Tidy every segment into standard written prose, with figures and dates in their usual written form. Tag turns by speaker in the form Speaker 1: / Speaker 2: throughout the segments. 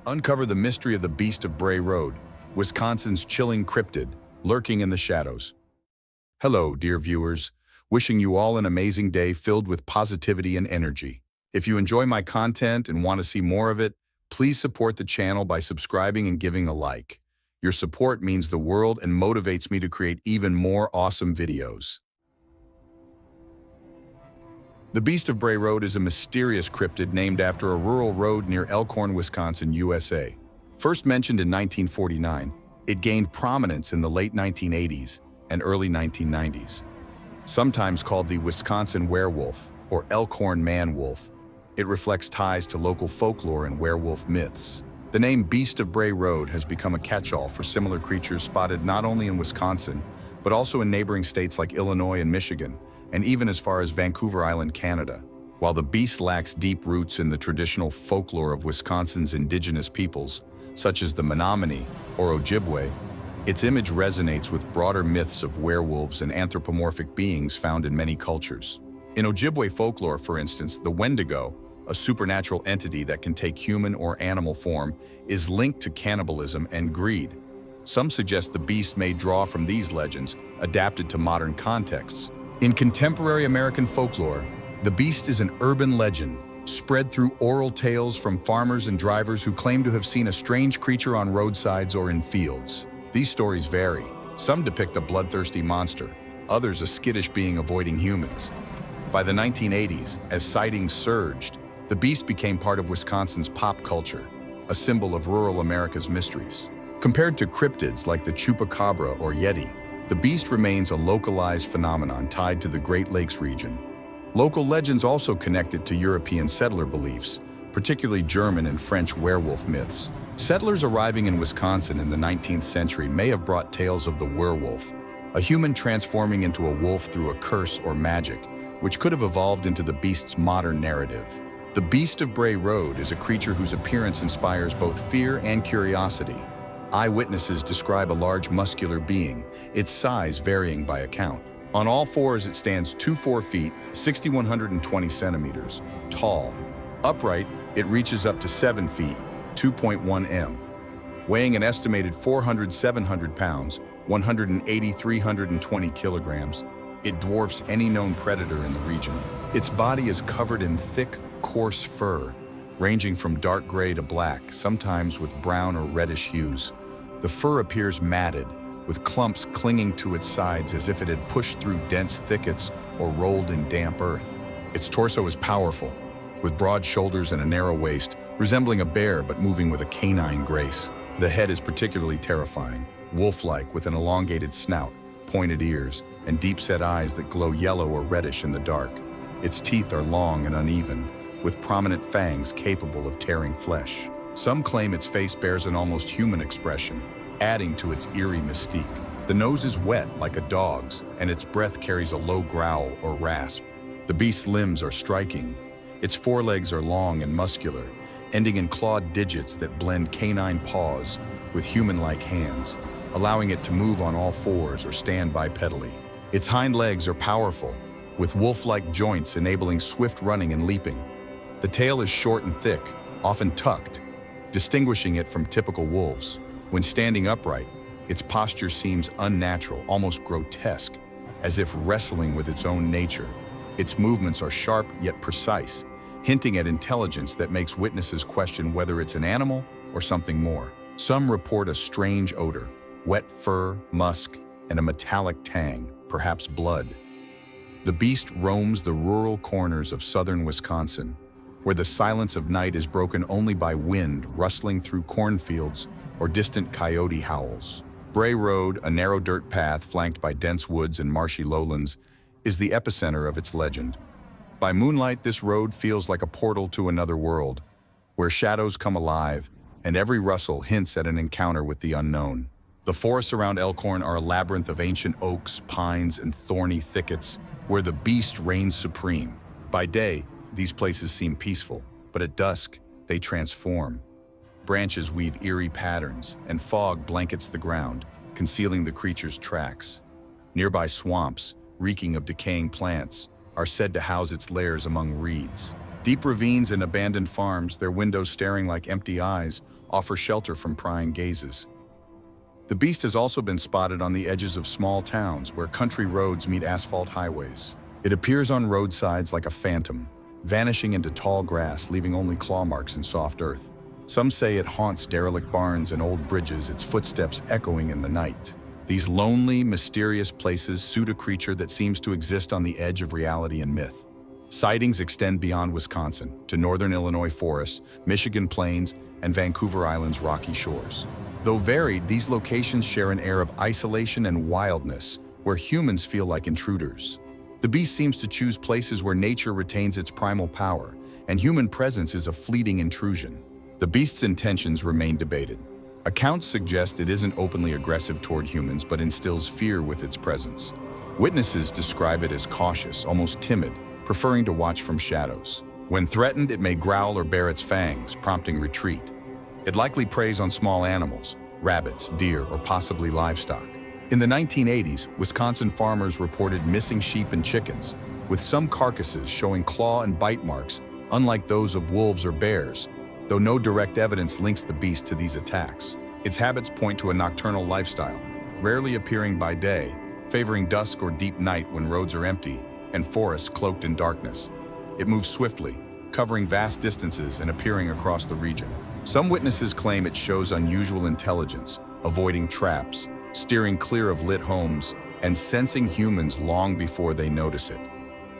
Speaker 1: Uncover the mystery of the Beast of Bray Road, Wisconsin's chilling cryptid, lurking in the shadows. Hello, dear viewers. Wishing you all an amazing day filled with positivity and energy. If you enjoy my content and want to see more of it, please support the channel by subscribing and giving a like. Your support means the world and motivates me to create even more awesome videos. The Beast of Bray Road is a mysterious cryptid named after a rural road near Elkhorn, Wisconsin, USA. First mentioned in 1949, it gained prominence in the late 1980s and early 1990s. Sometimes called the Wisconsin werewolf or Elkhorn man-wolf, it reflects ties to local folklore and werewolf myths. The name Beast of Bray Road has become a catch-all for similar creatures spotted not only in Wisconsin, but also in neighboring states like Illinois and Michigan, and even as far as Vancouver Island, Canada. While the beast lacks deep roots in the traditional folklore of Wisconsin's indigenous peoples, such as the Menominee or Ojibwe, its image resonates with broader myths of werewolves and anthropomorphic beings found in many cultures. In Ojibwe folklore, for instance, the Wendigo, a supernatural entity that can take human or animal form, is linked to cannibalism and greed. Some suggest the beast may draw from these legends, adapted to modern contexts. In contemporary American folklore, the beast is an urban legend, spread through oral tales from farmers and drivers who claim to have seen a strange creature on roadsides or in fields. These stories vary. Some depict a bloodthirsty monster, others a skittish being avoiding humans. By the 1980s, as sightings surged, the beast became part of Wisconsin's pop culture, a symbol of rural America's mysteries. Compared to cryptids like the chupacabra or yeti, the beast remains a localized phenomenon tied to the Great Lakes region. Local legends also connect it to European settler beliefs, particularly German and French werewolf myths. Settlers arriving in Wisconsin in the 19th century may have brought tales of the werewolf, a human transforming into a wolf through a curse or magic, which could have evolved into the beast's modern narrative. The Beast of Bray Road is a creature whose appearance inspires both fear and curiosity. Eyewitnesses describe a large muscular being, its size varying by account. On all fours, it stands 2-4 feet, 6,120 centimeters, tall. Upright, it reaches up to 7 feet, 2.1 m. Weighing an estimated 400-700 pounds, 180-320 kilograms, it dwarfs any known predator in the region. Its body is covered in thick, coarse fur, ranging from dark gray to black, sometimes with brown or reddish hues. The fur appears matted, with clumps clinging to its sides as if it had pushed through dense thickets or rolled in damp earth. Its torso is powerful, with broad shoulders and a narrow waist, resembling a bear but moving with a canine grace. The head is particularly terrifying, wolf-like with an elongated snout, pointed ears, and deep-set eyes that glow yellow or reddish in the dark. Its teeth are long and uneven, with prominent fangs capable of tearing flesh. Some claim its face bears an almost human expression, adding to its eerie mystique. The nose is wet like a dog's, and its breath carries a low growl or rasp. The beast's limbs are striking. Its forelegs are long and muscular, ending in clawed digits that blend canine paws with human-like hands, allowing it to move on all fours or stand bipedally. Its hind legs are powerful, with wolf-like joints enabling swift running and leaping. The tail is short and thick, often tucked, distinguishing it from typical wolves. When standing upright, its posture seems unnatural, almost grotesque, as if wrestling with its own nature. Its movements are sharp yet precise, hinting at intelligence that makes witnesses question whether it's an animal or something more. Some report a strange odor, wet fur, musk, and a metallic tang, perhaps blood. The beast roams the rural corners of southern Wisconsin, where the silence of night is broken only by wind rustling through cornfields or distant coyote howls. Bray Road, a narrow dirt path flanked by dense woods and marshy lowlands, is the epicenter of its legend. By moonlight, this road feels like a portal to another world, where shadows come alive and every rustle hints at an encounter with the unknown. The forests around Elkhorn are a labyrinth of ancient oaks, pines, and thorny thickets, where the beast reigns supreme. By day, these places seem peaceful, but at dusk, they transform. Branches weave eerie patterns, and fog blankets the ground, concealing the creature's tracks. Nearby swamps, reeking of decaying plants, are said to house its lairs among reeds. Deep ravines and abandoned farms, their windows staring like empty eyes, offer shelter from prying gazes. The beast has also been spotted on the edges of small towns where country roads meet asphalt highways. It appears on roadsides like a phantom, vanishing into tall grass, leaving only claw marks in soft earth. Some say it haunts derelict barns and old bridges, its footsteps echoing in the night. These lonely, mysterious places suit a creature that seems to exist on the edge of reality and myth. Sightings extend beyond Wisconsin to northern Illinois forests, Michigan plains, and Vancouver Island's rocky shores. Though varied, these locations share an air of isolation and wildness, where humans feel like intruders. The beast seems to choose places where nature retains its primal power, and human presence is a fleeting intrusion. The beast's intentions remain debated. Accounts suggest it isn't openly aggressive toward humans, but instills fear with its presence. Witnesses describe it as cautious, almost timid, preferring to watch from shadows. When threatened, it may growl or bare its fangs, prompting retreat. It likely preys on small animals, rabbits, deer, or possibly livestock. In the 1980s, Wisconsin farmers reported missing sheep and chickens, with some carcasses showing claw and bite marks, unlike those of wolves or bears, though no direct evidence links the beast to these attacks. Its habits point to a nocturnal lifestyle, rarely appearing by day, favoring dusk or deep night when roads are empty and forests cloaked in darkness. It moves swiftly, covering vast distances and appearing across the region. Some witnesses claim it shows unusual intelligence, avoiding traps, steering clear of lit homes, and sensing humans long before they notice it.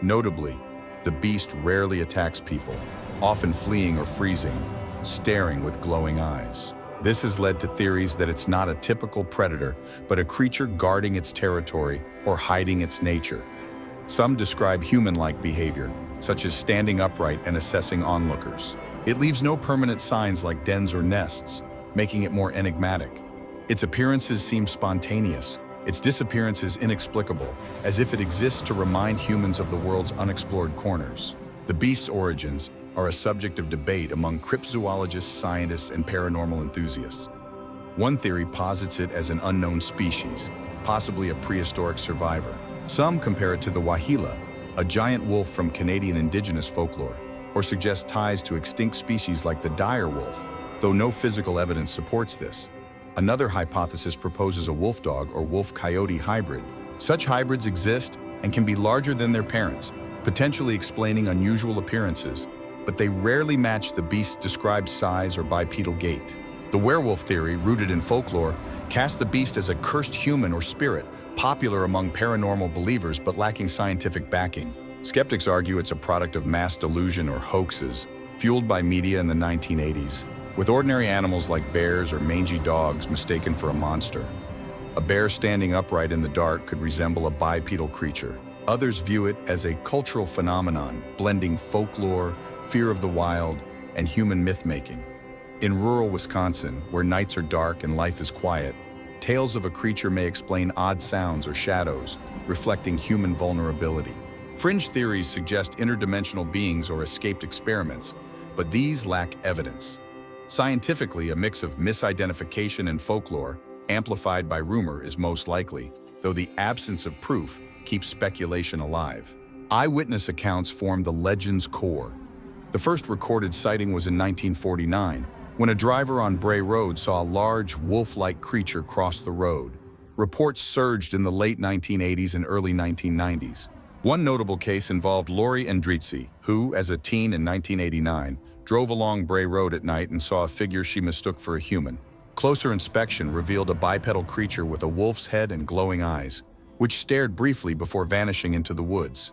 Speaker 1: Notably, the beast rarely attacks people, often fleeing or freezing, staring with glowing eyes. This has led to theories that it's not a typical predator, but a creature guarding its territory or hiding its nature. Some describe human-like behavior, such as standing upright and assessing onlookers. It leaves no permanent signs like dens or nests, making it more enigmatic. Its appearances seem spontaneous. Its disappearance is inexplicable, as if it exists to remind humans of the world's unexplored corners. The beast's origins are a subject of debate among cryptozoologists, scientists, and paranormal enthusiasts. One theory posits it as an unknown species, possibly a prehistoric survivor. Some compare it to the wahila, a giant wolf from Canadian indigenous folklore, or suggest ties to extinct species like the dire wolf, though no physical evidence supports this. Another hypothesis proposes a wolf dog or wolf-coyote hybrid. Such hybrids exist and can be larger than their parents, potentially explaining unusual appearances, but they rarely match the beast's described size or bipedal gait. The werewolf theory, rooted in folklore, casts the beast as a cursed human or spirit, popular among paranormal believers but lacking scientific backing. Skeptics argue it's a product of mass delusion or hoaxes, fueled by media in the 1980s, with ordinary animals like bears or mangy dogs mistaken for a monster. A bear standing upright in the dark could resemble a bipedal creature. Others view it as a cultural phenomenon, blending folklore, fear of the wild, and human myth-making. In rural Wisconsin, where nights are dark and life is quiet, tales of a creature may explain odd sounds or shadows, reflecting human vulnerability. Fringe theories suggest interdimensional beings or escaped experiments, but these lack evidence. Scientifically, a mix of misidentification and folklore, amplified by rumor, is most likely, though the absence of proof keeps speculation alive. Eyewitness accounts form the legend's core. The first recorded sighting was in 1949, when a driver on Bray Road saw a large, wolf-like creature cross the road. Reports surged in the late 1980s and early 1990s. One notable case involved Lori Endrizzi, who, as a teen in 1989, drove along Bray Road at night and saw a figure she mistook for a human. Closer inspection revealed a bipedal creature with a wolf's head and glowing eyes, which stared briefly before vanishing into the woods.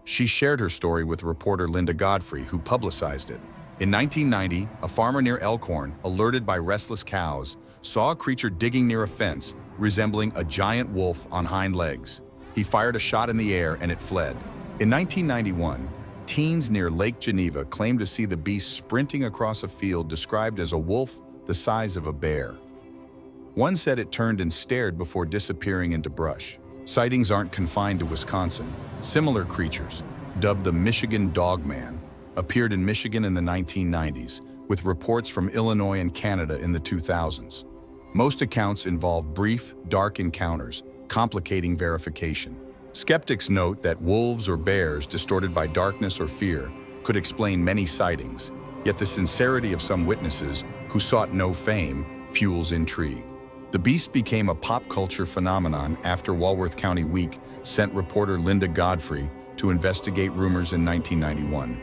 Speaker 1: She shared her story with reporter Linda Godfrey, who publicized it. In 1990, a farmer near Elkhorn, alerted by restless cows, saw a creature digging near a fence, resembling a giant wolf on hind legs. He fired a shot in the air and it fled. In 1991, teens near Lake Geneva claimed to see the beast sprinting across a field described as a wolf the size of a bear. One said it turned and stared before disappearing into brush. Sightings aren't confined to Wisconsin. Similar creatures, dubbed the Michigan Dogman, appeared in Michigan in the 1990s, with reports from Illinois and Canada in the 2000s. Most accounts involve brief, dark encounters, complicating verification. Skeptics note that wolves or bears, distorted by darkness or fear, could explain many sightings, yet the sincerity of some witnesses who sought no fame fuels intrigue. The beast became a pop culture phenomenon after Walworth County Week sent reporter Linda Godfrey to investigate rumors in 1991.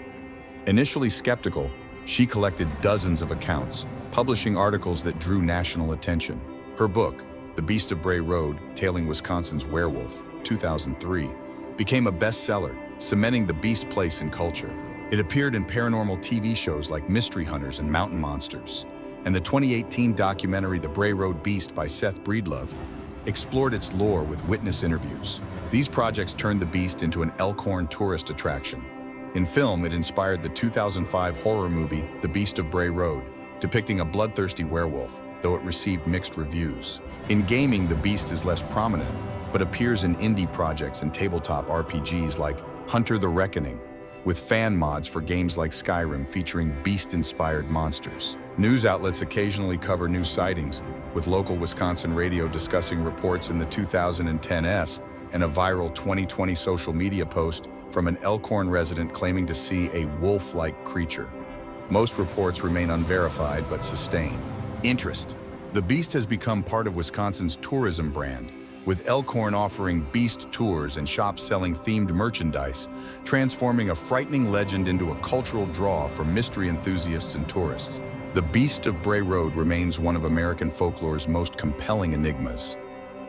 Speaker 1: Initially skeptical, she collected dozens of accounts, publishing articles that drew national attention. Her book, The Beast of Bray Road, Tailing Wisconsin's Werewolf, 2003, became a bestseller, cementing the beast's place in culture. It appeared in paranormal TV shows like Mystery Hunters and Mountain Monsters, and the 2018 documentary The Bray Road Beast by Seth Breedlove explored its lore with witness interviews. These projects turned the beast into an Elkhorn tourist attraction. In film, it inspired the 2005 horror movie The Beast of Bray Road, depicting a bloodthirsty werewolf, though it received mixed reviews. In gaming, the beast is less prominent, but appears in indie projects and tabletop RPGs like Hunter the Reckoning, with fan mods for games like Skyrim featuring beast-inspired monsters. News outlets occasionally cover new sightings, with local Wisconsin radio discussing reports in the 2010s and a viral 2020 social media post from an Elkhorn resident claiming to see a wolf-like creature. Most reports remain unverified but sustain interest. The beast has become part of Wisconsin's tourism brand, with Elkhorn offering beast tours and shops selling themed merchandise, transforming a frightening legend into a cultural draw for mystery enthusiasts and tourists. The Beast of Bray Road remains one of American folklore's most compelling enigmas.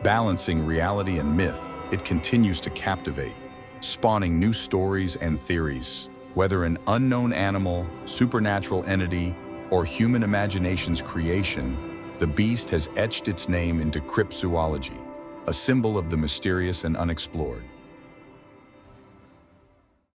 Speaker 1: Balancing reality and myth, it continues to captivate, spawning new stories and theories. Whether an unknown animal, supernatural entity, or human imagination's creation, the beast has etched its name into cryptozoology, a symbol of the mysterious and unexplored.